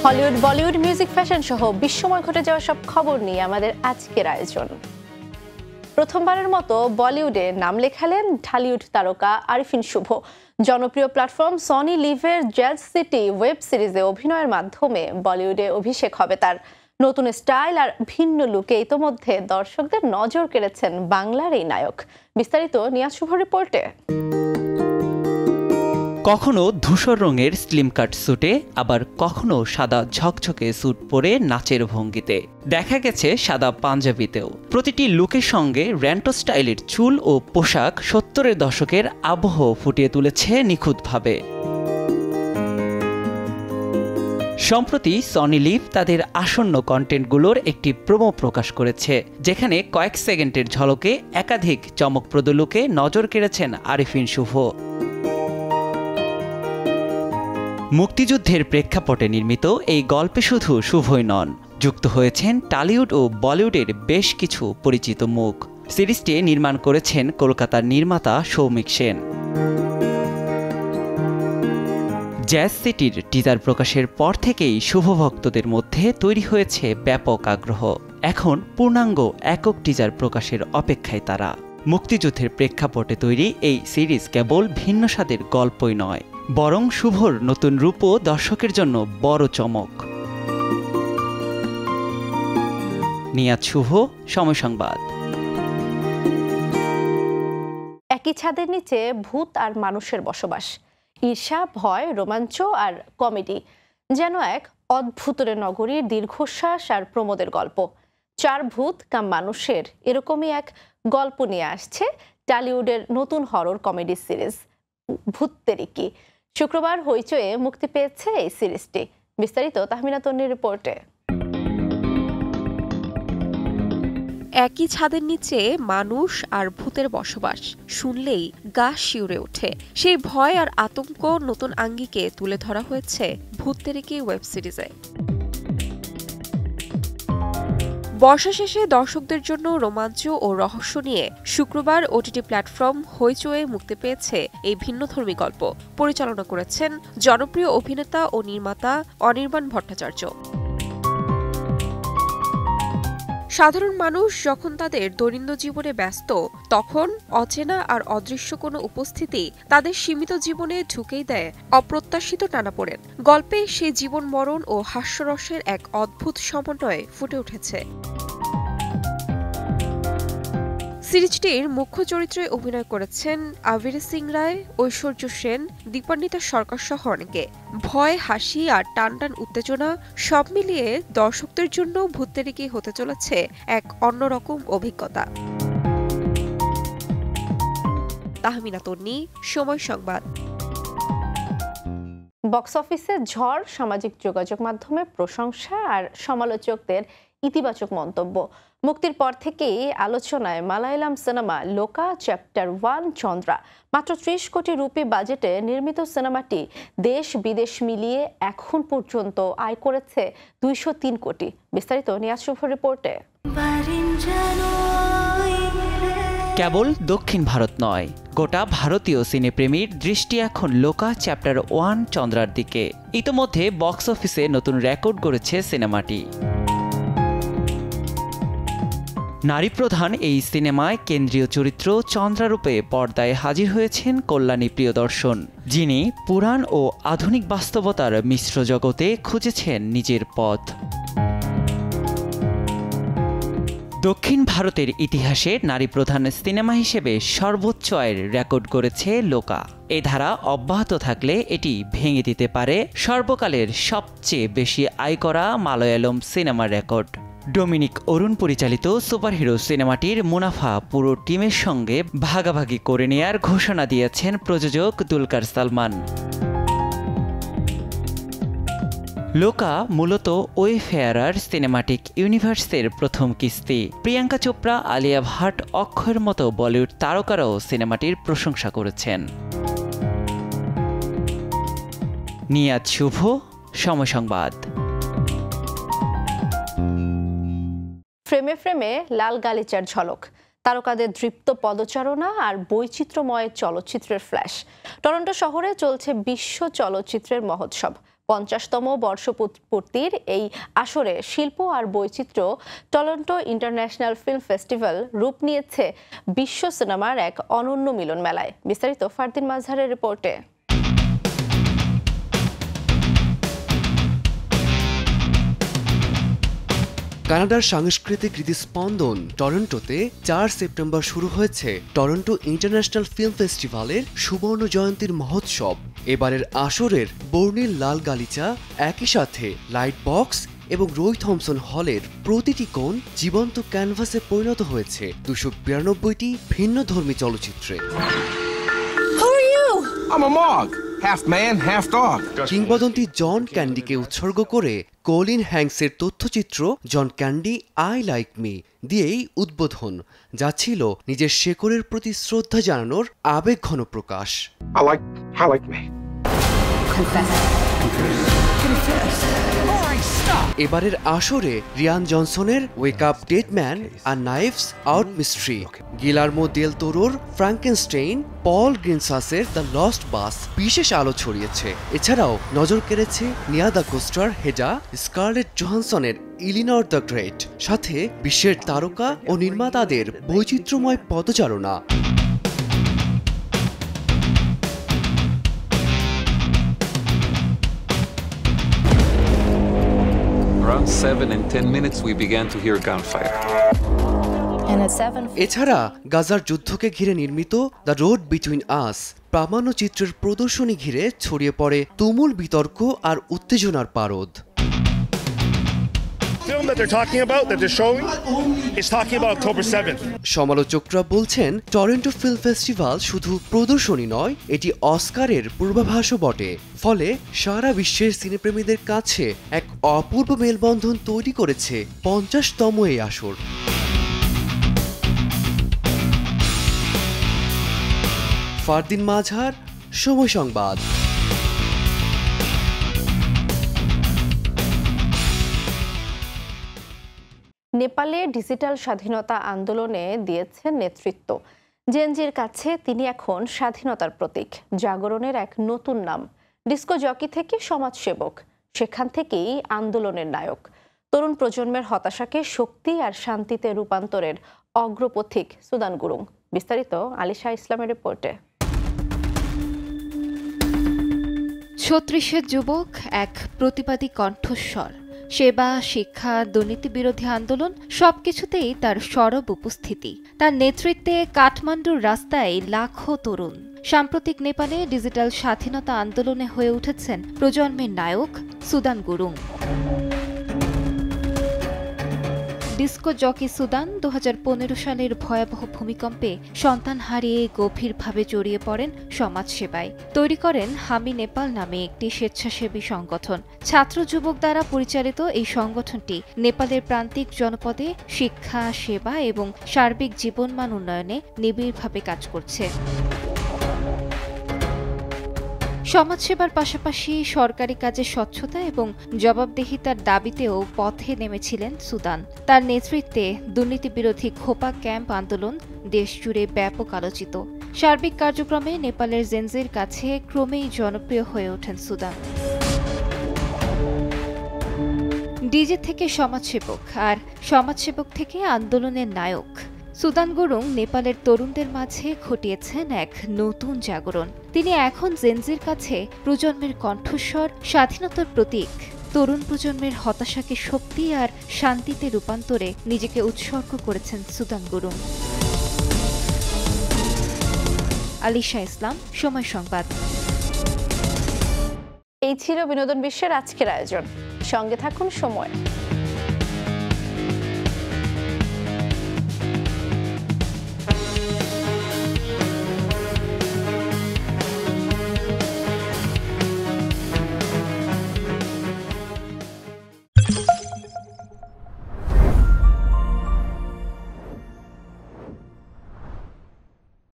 Hollywood, Bollywood, music, fashion সহ বিশ্বময় ঘটে যাওয়া সব খবর নিয়ে আমাদের আজকের আয়োজন। প্রথমবারের মতো বলিউডে নাম লেখালেন ঢালিউড তারকা আরিফিন শুভ। জনপ্রিয় প্ল্যাটফর্ম সনি লিভের জ্যাজ সিটি ওয়েব সিরিজে অভিনয়ের মাধ্যমে বলিউডে অভিষেক হবে তার। নতুন স্টাইল আর ভিন্ন লুকে ইতোমধ্যে দর্শকদের নজর কেড়েছেন বাংলার এই নায়ক। বিস্তারিত নিয়াজ শুভ রিপোর্টে। কখনো ধূসর রঙের স্লিম কাট স্যুটে, আবার কখনো সাদা ঝকঝকে স্যুট পরে নাচের ভঙ্গিতে, দেখা গেছে সাদা পাঞ্জাবিতেও। প্রতিটি লুকের সঙ্গে র্যান্টো স্টাইলের চুল ও পোশাক 70-এর দশকের আবহ ফুটিয়ে তুলেছে নিখুঁতভাবে। সম্প্রতি সনি লিভ তাদের আসন্ন কন্টেন্টগুলোর একটি প্রোমো প্রকাশ করেছে, যেখানে কয়েক সেকেন্ডের ঝলকে একাধিক চমকপ্রদ লুকে নজর কেড়েছেন আরিফিন শুভ। মুক্তিযুদ্ধের প্রেক্ষাপটে নির্মিত এই গল্পে শুধু শুভই নন, যুক্ত হয়েছেন টলিউড ও বলিউডের বেশ কিছু পরিচিত মুখ। সিরিজটি নির্মাণ করেছেন কলকাতার নির্মাতা সৌমিক সেন। জ্যাজ সিটির টিজার প্রকাশের পর থেকেই শুভ ভক্তদের মধ্যে তৈরি হয়েছে ব্যাপক আগ্রহ। এখন পূর্ণাঙ্গ একক টিজার প্রকাশের অপেক্ষায় তারা। মুক্তিযুদ্ধের প্রেক্ষাপটে তৈরি এই সিরিজ কেবল ভিন্ন স্বাদের গল্পই নয়, বরং শুভর নতুন রূপও দর্শকের জন্য বড় চমক। নিয়াজ শুভ, সময় সংবাদ। একই ছাদের নিচে ভূত আর মানুষের বসবাস, ঈর্ষা, ভয়, রোমাঞ্চ আর কমেডি, যেন এক অদ্ভুতরে নগরীর দীর্ঘশ্বাস আর প্রমোদের গল্প। 4 ভূত কাম মানুষের এরকমই এক গল্প নিয়ে আসছে টলিউডের নতুন হরর কমেডি সিরিজ ভূততেরিকি। শুক্রবার হইচয়ে মুক্তি পেয়েছে এই সিরিজটি। বিস্তারিত তাহমিনা তন্নির রিপোর্টে। একই ছাদের নিচে মানুষ আর ভূতের বসবাস শুনলেই গা শিউরে ওঠে। সেই ভয় আর আতঙ্ক নতুন আঙ্গিকে তুলে ধরা হয়েছে ভূততেরিকি ওয়েব সিরিজে। বর্ষা শেষে দর্শকদের জন্য রোমাঞ্চ ও রহস্য নিয়ে শুক্রবার ওটিটি প্ল্যাটফর্ম হইচয়ে মুক্তি পেয়েছে এই ভিন্নধর্মী গল্প। পরিচালনা করেছেন জনপ্রিয় অভিনেতা ও নির্মাতা অনির্বাণ ভট্টাচার্য। সাধারণ মানুষ যখন তাদের দৈনন্দিন জীবনে ব্যস্ত, তখন অচেনা আর অদৃশ্য কোনো উপস্থিতি তাদের সীমিত জীবনে ঢুকেই দেয় অপ্রত্যাশিত টানাপোড়েন। গল্পে সেই জীবন মরণ ও হাস্যরসের এক অদ্ভুত সমন্বয় ফুটে উঠেছে। সিরিজটির মুখ্য চরিত্রে অভিনয় করেছেন আবির সিং রায়, ঐশ্বর্য সেন, দীপান্বিতা সরকার সহ অনেকে। ভয়, হাসি আর টানটান উত্তেজনা সব মিলিয়ে দর্শকদের জন্য ভূততেরিকি হতে চলেছে এক অন্যরকম অভিজ্ঞতা। তাহমিনা তন্নি, সময় সংবাদ। বক্স অফিসে ঝড়, সামাজিক যোগাযোগ মাধ্যমে প্রশংসা আর সমালোচকদের ইতিবাচক মন্তব্য। মুক্তির পর থেকেই আলোচনায় মালায়ালাম সিনেমা লোকা চ্যাপ্টার 1 চন্দ্রা। মাত্র 30 কোটি রুপি বাজেটে নির্মিত সিনেমাটি দেশ বিদেশ মিলিয়ে এখন পর্যন্ত আয় করেছে 203 কোটি। বিস্তারিত নিয়াজ শুভ রিপোর্টে। কেবল দক্ষিণ ভারত নয়, গোটা ভারতীয় সিনেপ্রেমীর দৃষ্টি এখন লোকা চ্যাপ্টার 1 চন্দ্রার দিকে। ইতোমধ্যে বক্স অফিসে নতুন রেকর্ড গড়েছে সিনেমাটি। নারীপ্রধান এই সিনেমায় কেন্দ্রীয় চরিত্র চন্দ্রারূপে পর্দায় হাজির হয়েছেন কল্যাণী প্রিয়দর্শন, যিনি পুরাণ ও আধুনিক বাস্তবতার মিশ্র জগতে খুঁজেছেন নিজের পথ। দক্ষিণ ভারতের ইতিহাসে নারীপ্রধান সিনেমা হিসেবে সর্বোচ্চ আয়ের রেকর্ড করেছে লোকা। এ ধারা অব্যাহত থাকলে এটি ভেঙে দিতে পারে সর্বকালের সবচেয়ে বেশি আয় করা মালয়ালম সিনেমার রেকর্ড। ডোমিনিক অরুণ পরিচালিত সুপারহিরো সিনেমাটির মুনাফা পুরো টিমের সঙ্গে ভাগাভাগি করে নেয়ার ঘোষণা দিয়েছেন প্রযোজক দুলকার সালমান। লোকা মূলত ওয়েফেয়ারার সিনেমাটিক ইউনিভার্সের প্রথম কিস্তি। প্রিয়াঙ্কা চোপড়া, আলিয়া ভাট, অক্ষয়ের মতো বলিউড তারকারাও সিনেমাটির প্রশংসা করেছেন। নিয়াজ শুভ, সময় সংবাদ। ফ্রেমে ফ্রেমে লাল গালিচার ঝলক, তারকাদের দৃপ্ত পদচারণা আর বৈচিত্র্যময় চলচ্চিত্রের ফ্ল্যাশ। টরন্টো শহরে চলছে বিশ্ব চলচ্চিত্রের মহোৎসব। 50তম বর্ষপূর্তির এই আসরে শিল্প আর বৈচিত্র্য টরন্টো ইন্টারন্যাশনাল ফিল্ম ফেস্টিভ্যাল রূপ নিয়েছে বিশ্ব সিনেমার এক অনন্য মিলন মেলায়। বিস্তারিত ফারদিন মাজহারের রিপোর্টে। কানাডার সাংস্কৃতিক হৃদস্পন্দন টরন্টোতে 4 সেপ্টেম্বর শুরু হয়েছে টরন্টো ইন্টারন্যাশনাল ফিল্ম ফেস্টিভ্যালের সুবর্ণ জয়ন্তীর মহোৎসব। এবারের আসরের বর্ণিল লাল গালিচা, একই সাথে লাইট বক্স এবং রয় থমসন হলের প্রতিটি কোণ জীবন্ত ক্যানভাসে পরিণত হয়েছে 292টি ভিন্নধর্মী চলচ্চিত্রে। I'm a Mog, half man, half dog. কিংবদন্তি জন ক্যান্ডিকে উৎসর্গ করে কলিন হ্যাংসের তথ্যচিত্র John Candy I like me দিয়েই উদ্বোধন, যা ছিল নিজের শেকড়ের প্রতি শ্রদ্ধা জানানোর আবেগঘন প্রকাশ। I like me. এবারের আসরে রিয়ান জনসনের ওয়েক আপ ডেড ম্যান আর knives out mystery, Guillermo del তোরোর ফ্রাঙ্কেনস্টেইন, পল গ্রিনসাসের দ্য লস্ট বাস বিশেষ আলো ছড়িয়েছে। এছাড়াও নজর কেড়েছে নিয়া দ্য কোস্টার হেডা, স্কারলেট জোহানসনের ইলিনর দ্য গ্রেট, সাথে বিশ্বের তারকা ও নির্মাতাদের বৈচিত্র্যময় পদচারণা। Around 7 and 10 minutes we began to hear gunfire. এছাড়া গাজার যুদ্ধকে ঘিরে নির্মিত দ্য রোড বিটুইন আস প্রামাণ্যচিত্রের প্রদর্শনী ঘিরে ছড়িয়ে পড়ে তুমুল বিতর্ক আর উত্তেজনার পারদ। সমালোচকরা বলছেন টরন্টো ফিল্ম ফেস্টিভ্যাল শুধু প্রদর্শনী নয়, এটি অস্কারের পূর্বাভাসও বটে। ফলে সারা বিশ্বের সিনেপ্রেমীদের কাছে এক অপূর্ব মেলবন্ধন তৈরি করেছে 50তম এই আসর। ফারদিন মাজহার, সময় সংবাদ। নেপালে ডিজিটাল স্বাধীনতা আন্দোলনে দিয়েছেন নেতৃত্ব। জেনজির কাছে তিনি এখন স্বাধীনতার প্রতীক, জাগরণের এক নতুন নাম। ডিস্কো জকি থেকে সমাজসেবক, সেখান থেকেই আন্দোলনের নায়ক। তরুণ প্রজন্মের হতাশাকে শক্তি আর শান্তিতে রূপান্তরের অগ্রপথিক সুদান গুরুং। বিস্তারিত আলিশা ইসলামের রিপোর্টে। 36-এর যুবক, এক প্রতিবাদী কণ্ঠস্বর। সেবা, শিক্ষা, দুর্নীতি বিরোধী আন্দোলন সবকিছুতেই তার সরব উপস্থিতি। তার নেতৃত্বে কাঠমান্ডুর রাস্তায় লাখো তরুণ। সাম্প্রতিক নেপালে ডিজিটাল স্বাধীনতা আন্দোলনে হয়ে উঠেছেন প্রজন্মের নায়ক সুদান গুরুং। ডিস্কো জকি সুদান 2015 সালের ভয়াবহ ভূমিকম্পে সন্তান হারিয়ে গভীরভাবে জড়িয়ে পড়েন সমাজসেবায়। তৈরি করেন হামি নেপাল নামে একটি স্বেচ্ছাসেবী সংগঠন। ছাত্র যুবক দ্বারা পরিচালিত এই সংগঠনটি নেপালের প্রান্তিক জনপদে শিক্ষা, সেবা এবং সার্বিক জীবনমান উন্নয়নে নিবিড়ভাবে কাজ করছে। সমাজসেবার পাশাপাশি সরকারি কাজে স্বচ্ছতা এবং জবাবদিহিতার দাবিতেও পথে নেমেছিলেন সুদান। তার নেতৃত্বে দুর্নীতি বিরোধী খোপা ক্যাম্প আন্দোলন দেশজুড়ে ব্যাপক আলোচিত। সার্বিক কার্যক্রমে নেপালের জেনজির কাছে ক্রমেই জনপ্রিয় হয়ে ওঠেন সুদান। ডিজে থেকে সমাজসেবক, আর সমাজসেবক থেকে আন্দোলনের নায়ক, সুদান গুরুং নেপালের তরুণদের মাঝে ঘটিয়েছেন এক নতুন জাগরণ। তিনি এখন জেনজির কাছে প্রজন্মের কণ্ঠস্বর, স্বাধীনতার প্রতীক। তরুণ প্রজন্মের হতাশাকে শক্তি আর শান্তিতে রূপান্তরে নিজেকে উৎসর্গ করেছেন সুদান গুরুং। আলিশা ইসলাম, সময় সংবাদ। এই ছিল বিনোদন বিশ্বের আজকের আয়োজন। সঙ্গে থাকুন সময়।